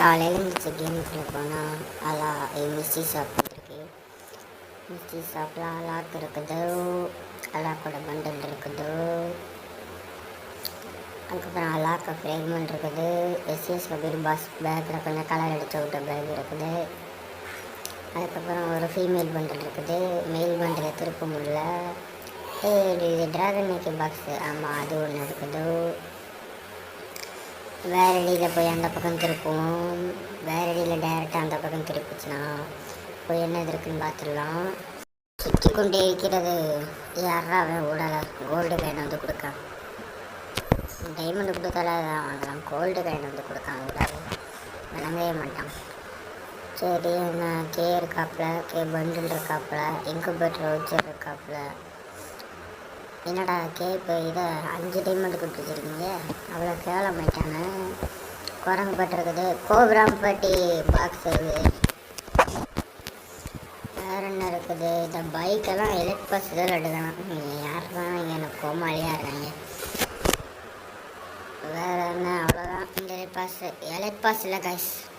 காலையில் இருந்துச்சு கேமுக்குள்ளே போனால் மிஸ்டி ஷாப் இருக்குது. மிஸ்டி ஷாப்பில் அலாக் இருக்குது, அலாக்கோட பண்டல் இருக்குது, அதுக்கப்புறம் அலாக்க ஃப்ரேக்மெண்ட் இருக்குது, எஸ்எஸ் கபீர் பாஸ் பேக்கில் கொஞ்சம் கலர் அடித்த விட்ட பேக் இருக்குது. அதுக்கப்புறம் ஒரு ஃபீமேல் பண்டல் இருக்குது, மெயில் பண்டலை திருப்ப முடியல. இது ட்ராகன் மேக்கி பாக்ஸு, ஆமாம் அது ஒன்று இருக்குது. வேறு அடியில் போய் அந்த பக்கம் திருப்புவோம், வேறு அடியில் டைரெக்டாக அந்த பக்கம் திருப்பிச்சுன்னா போய் என்ன இருக்குன்னு பார்த்துடலாம். சுற்றி கொண்டே இருக்கிறது, யாரா அவன் விடலை. கோல்டு காயின் வந்து கொடுக்கான், டைமண்டு கொடுத்தால தான் வாங்கலாம், கோல்டு காயின் வந்து கொடுக்கான் விடாது, விளங்கவே மாட்டான். சரி என்ன கே இருக்காப்புல, கே பண்டில் இருக்காப்புல, இன்குபேட்டர் வச்சர் இருக்காப்புல. என்னடா கே இப்போ இதை 5 டைமண்ட் கொடுத்து வச்சுருக்கீங்க, அவ்வளோ கேவலமாயிட்டானே. குரங்கு பட்டிருக்குது, கோபுராம்பட்டி பாக்ஸ் இருக்குது. வேறு என்ன இருக்குது, இந்த பைக்கெல்லாம் எலக்ட் பாஸ் தான் எடுக்கணும். யார் தான் இங்கே எனக்கு கோமாளியாக இருக்காங்க. வேறு என்ன, அவ்வளோதான். இந்த எலக்ட் பாஸ் இல்லை கைஸ்.